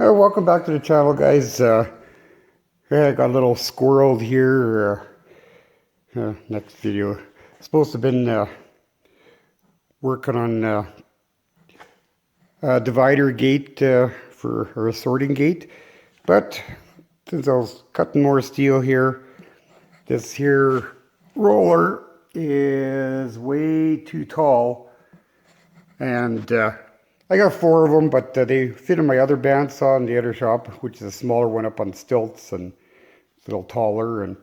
Welcome back to the channel, guys. Yeah, I got a little squirrel here. Next video. Supposed to have been working on a divider gate or a sorting gate, but since I was cutting more steel here, this here roller is way too tall, and I got 4 of them, but they fit in my other bandsaw in the other shop, which is a smaller one up on stilts and a little taller and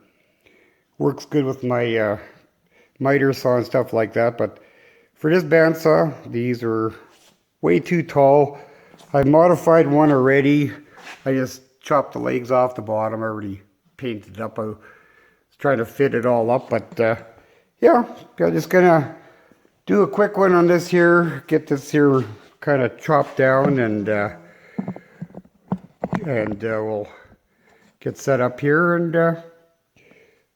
works good with my miter saw and stuff like that. But for this bandsaw, these are way too tall. I modified one already. I just chopped the legs off the bottom. I already painted it up. I was trying to fit it all up, but yeah, I'm just gonna do a quick one on this here, get this here kind of chopped down, and we'll get set up here and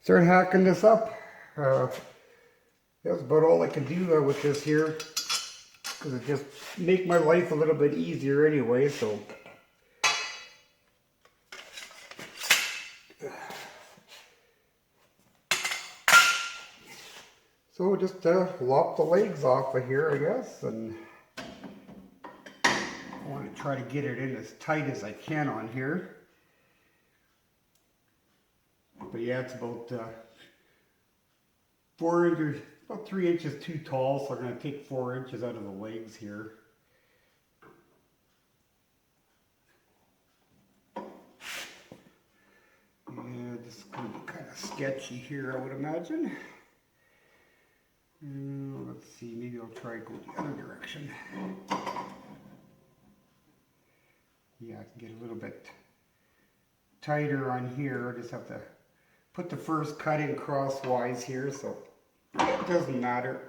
start hacking this up. That's about all I can do with this here, because it just make my life a little bit easier anyway. So we'll just lop the legs off of here, I guess, and I want to try to get it in as tight as I can on here. But yeah, it's about 4 inches, about 3 inches too tall, so I'm going to take 4 inches out of the legs here. Yeah, this is going to be kind of sketchy here, I would imagine. Let's see, maybe I'll try to go the other direction. Yeah, I can get a little bit tighter on here. I just have to put the first cut in crosswise here, so it doesn't matter.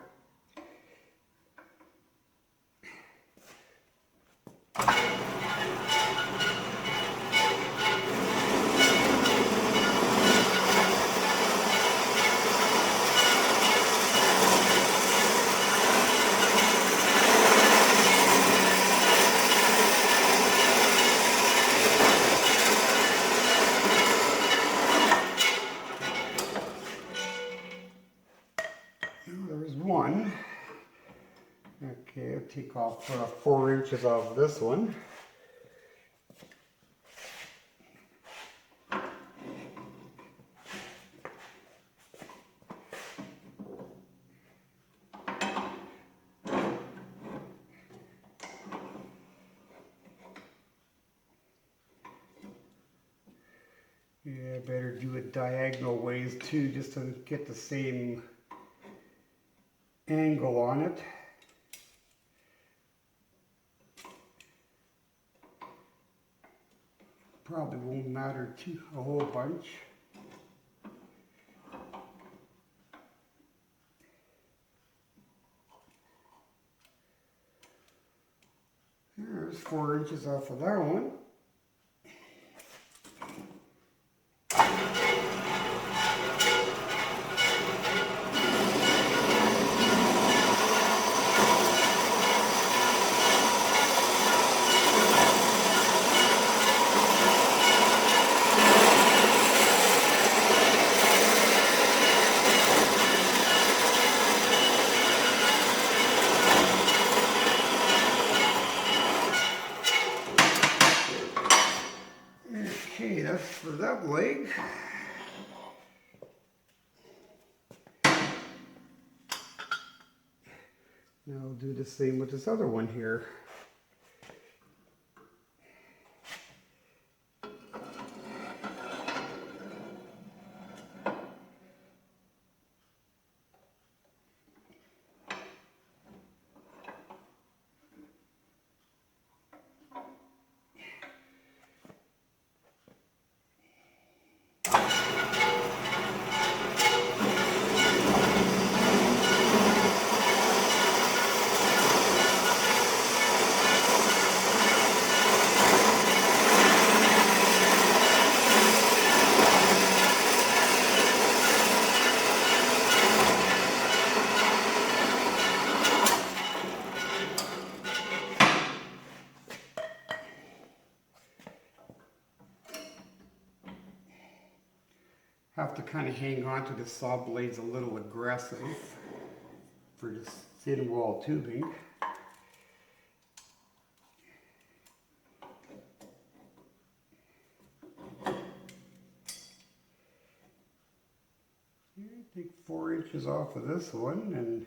There's one. Okay, I'll take off 4 inches off this one. Yeah, better do it diagonal ways too, just to get the same angle on it. Probably won't matter a whole bunch. There's 4 inches off of that one. Okay, that's for that leg. Now I'll do the same with this other one here. have to kind of hang on to the saw blades a little aggressive for this thin wall tubing. Take 4 inches off of this one and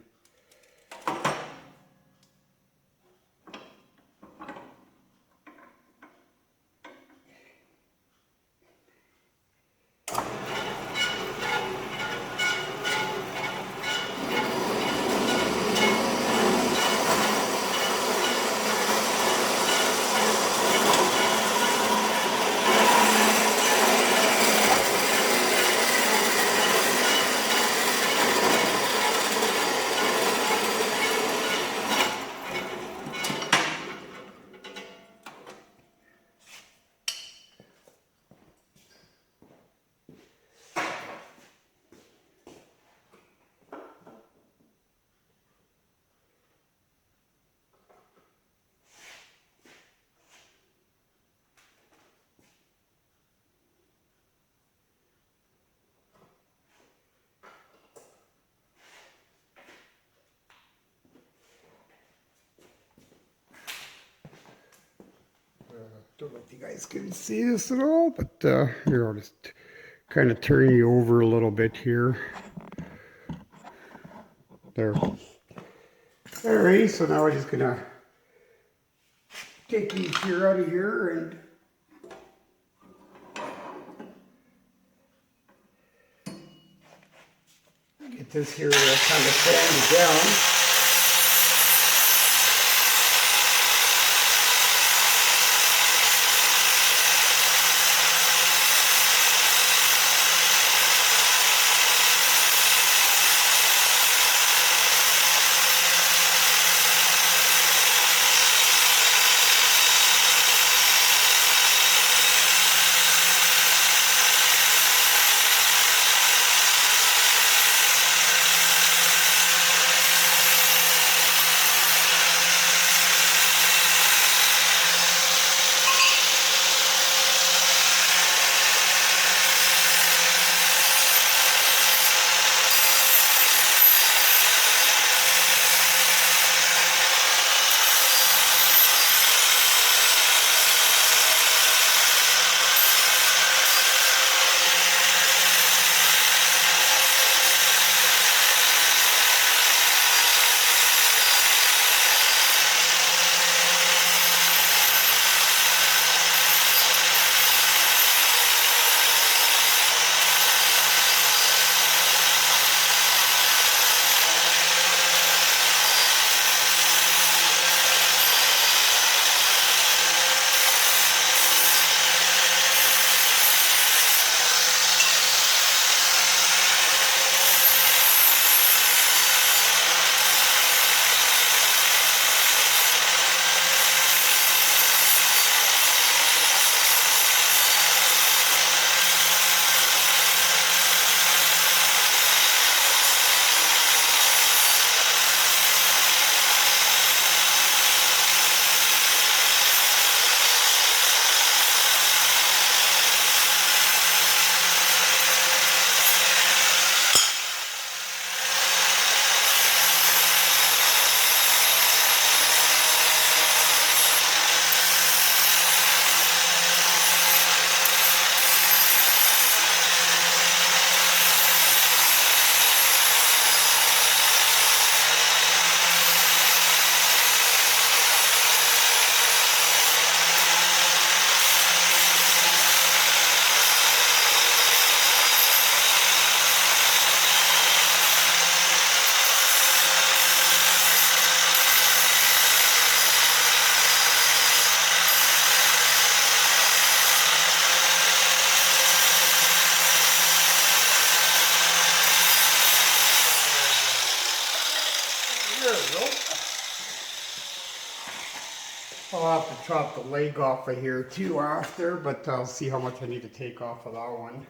don't know if you guys can see this at all, but here, I'll just kind of turn you over a little bit here. There. Alrighty, so now we're just gonna take these here out of here and get this here kind of sanded down. I'll have to chop the leg off of here too after, but I'll see how much I need to take off of that one.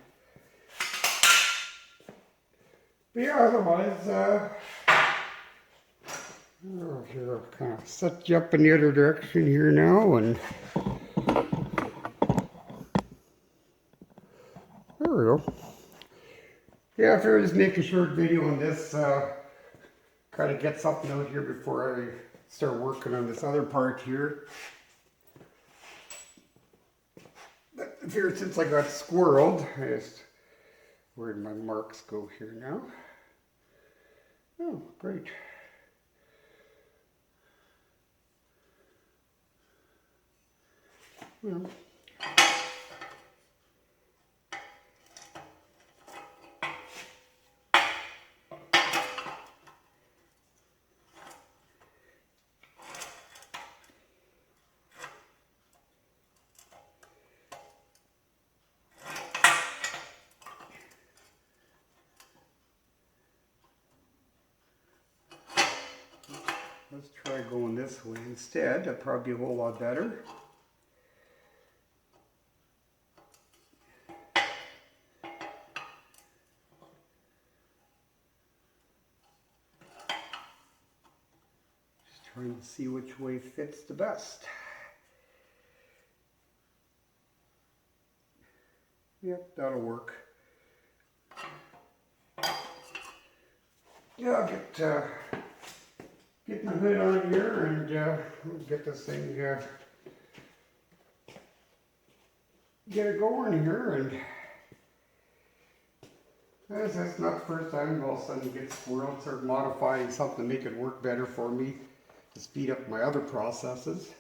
But yeah, otherwise, here, I'll kind of set you up in the other direction here now, and there we go. Yeah, I figured just make a short video on this, kind of get something out here before I start working on this other part here. But I figured since I got squirreled, where'd my marks go here now? Oh, great. Well, let's try going this way instead. That'd probably be a whole lot better. Just trying to see which way fits the best. Yep, that'll work. Yeah, I'll get my hood on here and get this thing, get it going here. And that's not the first time all of a sudden get squirreled, start modifying something to make it work better for me, to speed up my other processes.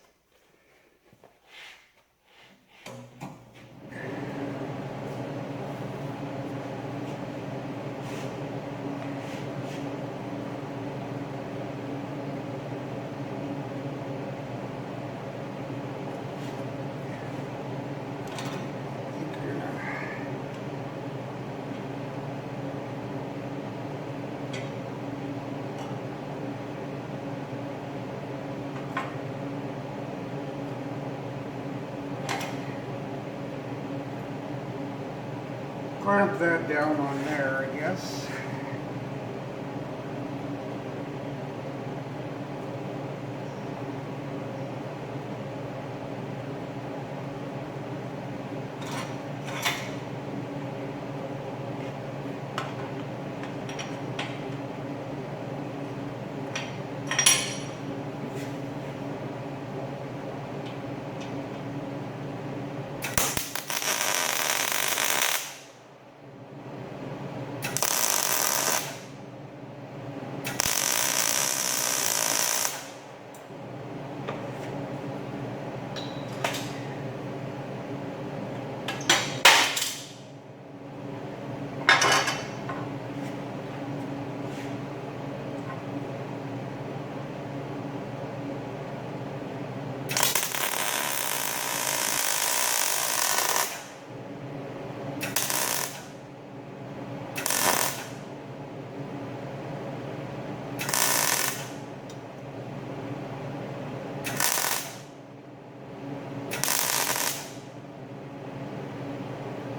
Clamp that down on there, I guess.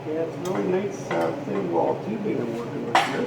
Yeah, it's really nice thin wall tubing I'm working with here.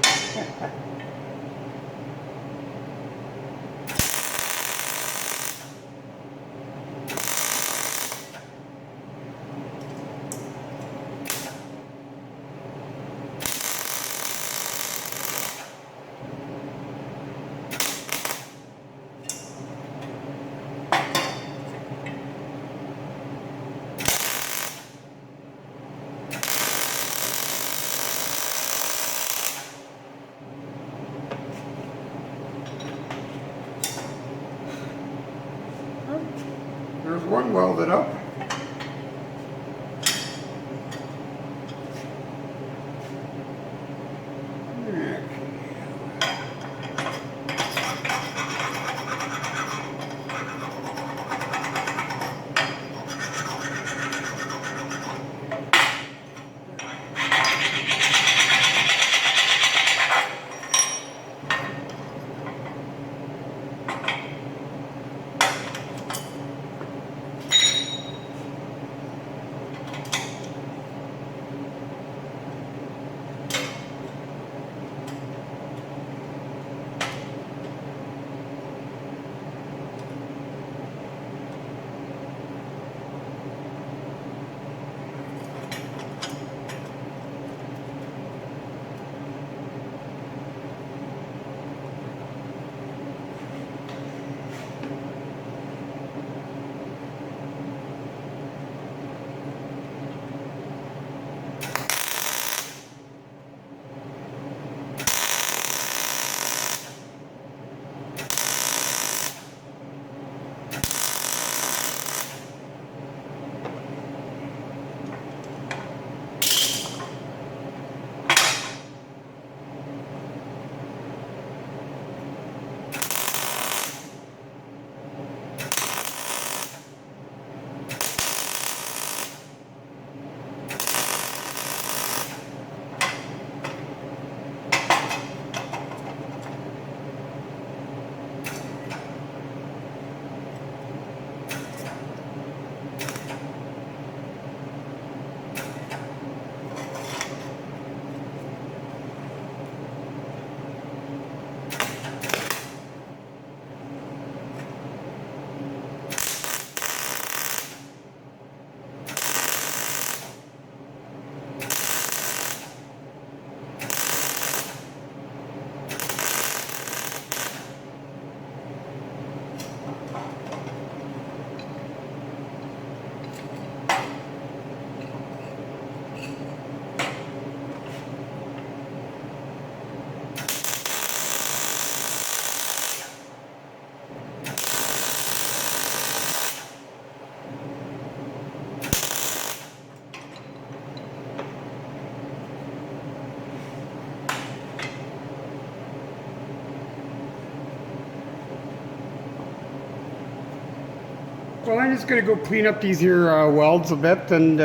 Well, I'm just going to go clean up these here welds a bit and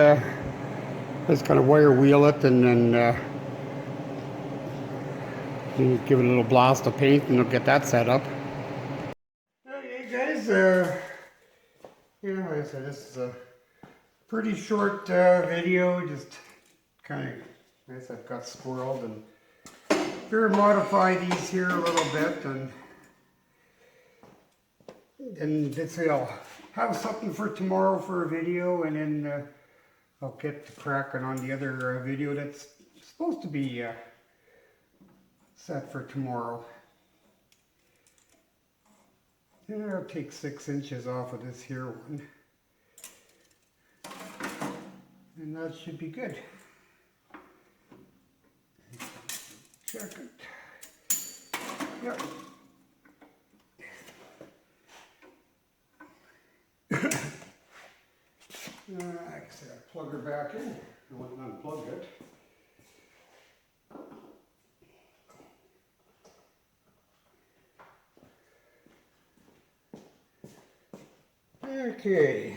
just kind of wire wheel it and then give it a little blast of paint and we'll get that set up. Okay guys, yeah, like I said, this is a pretty short video, just kind of, I guess I've got squirreled and modify these here a little bit and let's say I'll have something for tomorrow for a video, and then I'll get to cracking on the other video that's supposed to be set for tomorrow. And I'll take 6 inches off of this here one, and that should be good. Check it. Yep. Like I said, plug her back in. I wouldn't unplug it. Okay.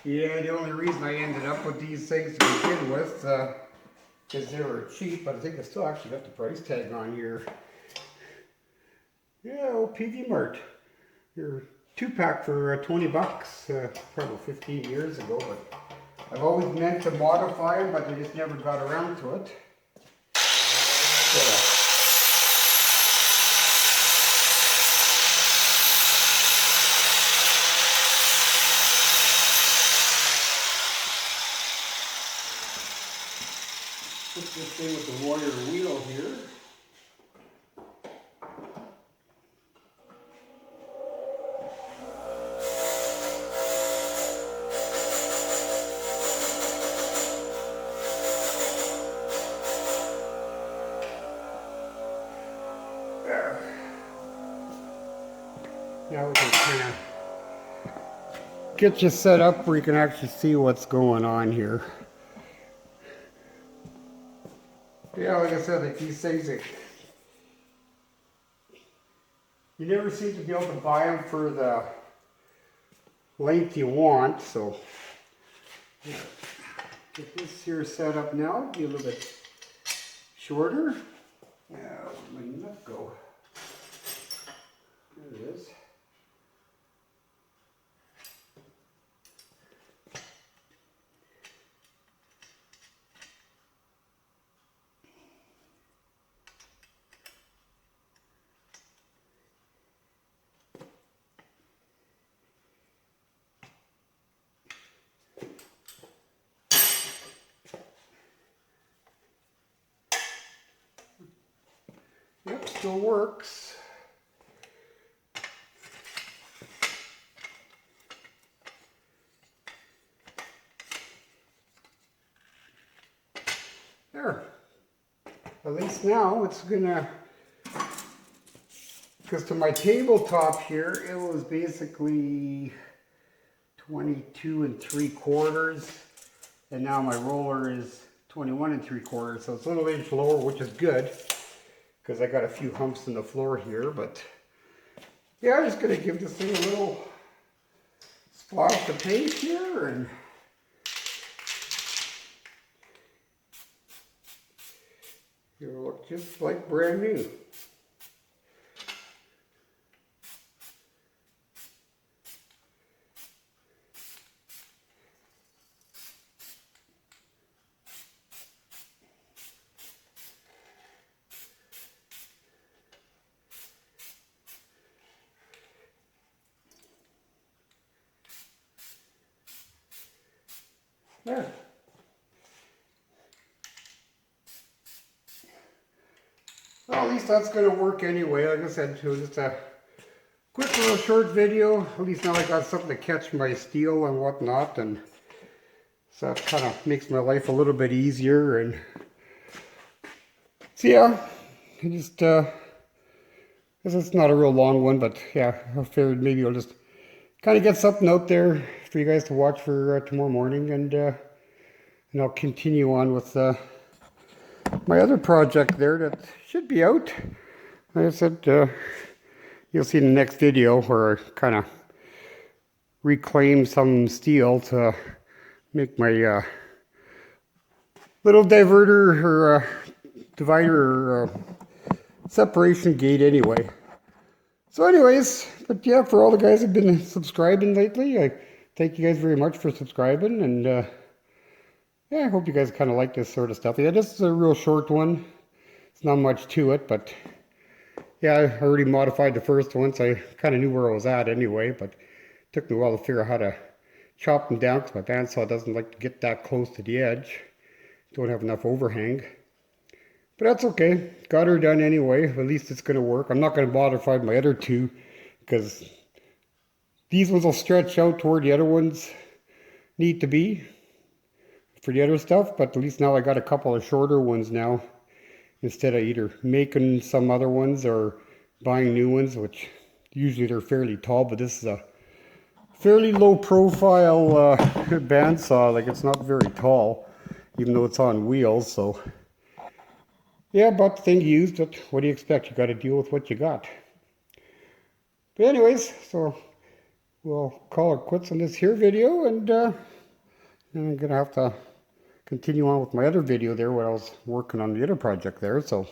Yeah, the only reason I ended up with these things to begin with is they were cheap, but I think I still actually got the price tag on here. Yeah, old PV Mart. Your 2-pack for 20 bucks, probably 15 years ago, but I've always meant to modify them, but I just never got around to it. So, put this thing with the wire wheel here. There. Now we can kind of get you set up where you can actually see what's going on here. Yeah, like I said, like these things, you never seem to be able to buy them for the length you want, so get this here set up now, be a little bit shorter. Now, where did my nut go? There it is. Yep, still works. There. At least now it's gonna, because to my tabletop here, it was basically 22 3/4, and now my roller is 21 3/4, so it's a little inch lower, which is good. Because I got a few humps in the floor here, but yeah, I'm just going to give this thing a little splash of paint here, and it'll look just like brand new. There. Well, at least that's going to work anyway. Like I said, it was just a quick a little short video. At least now I got something to catch my steel and whatnot, and so that kind of makes my life a little bit easier. And so yeah, I just this is not a real long one, but yeah, I figured maybe I'll just kind of get something out there for you guys to watch for tomorrow morning, and I'll continue on with my other project there that should be out. Like I said, you'll see in the next video where I kind of reclaim some steel to make my little diverter or divider or separation gate anyway. So anyways, but yeah, for all the guys who've been subscribing lately, I thank you guys very much for subscribing, and yeah, I hope you guys kind of like this sort of stuff. Yeah, this is a real short one. It's not much to it, but yeah, I already modified the first one, so I kind of knew where I was at anyway, but it took me a while to figure out how to chop them down because my bandsaw doesn't like to get that close to the edge. Don't have enough overhang. But that's okay. Got her done anyway. At least it's going to work. I'm not going to modify my other two because these ones will stretch out toward the other ones need to be for the other stuff, but at least now I got a couple of shorter ones now instead of either making some other ones or buying new ones, which usually they're fairly tall, but this is a fairly low profile bandsaw. Like, it's not very tall even though it's on wheels. So yeah, bought the thing used, but what do you expect? You got to deal with what you got. But anyways, so we'll call it quits on this here video, and I'm gonna have to continue on with my other video there where I was working on the other project there, so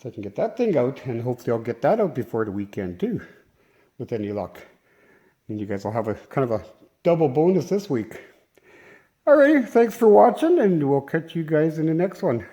I can get that thing out, and hopefully I'll get that out before the weekend too, with any luck. And you guys will have a kind of a double bonus this week. Alrighty, thanks for watching, and we'll catch you guys in the next one.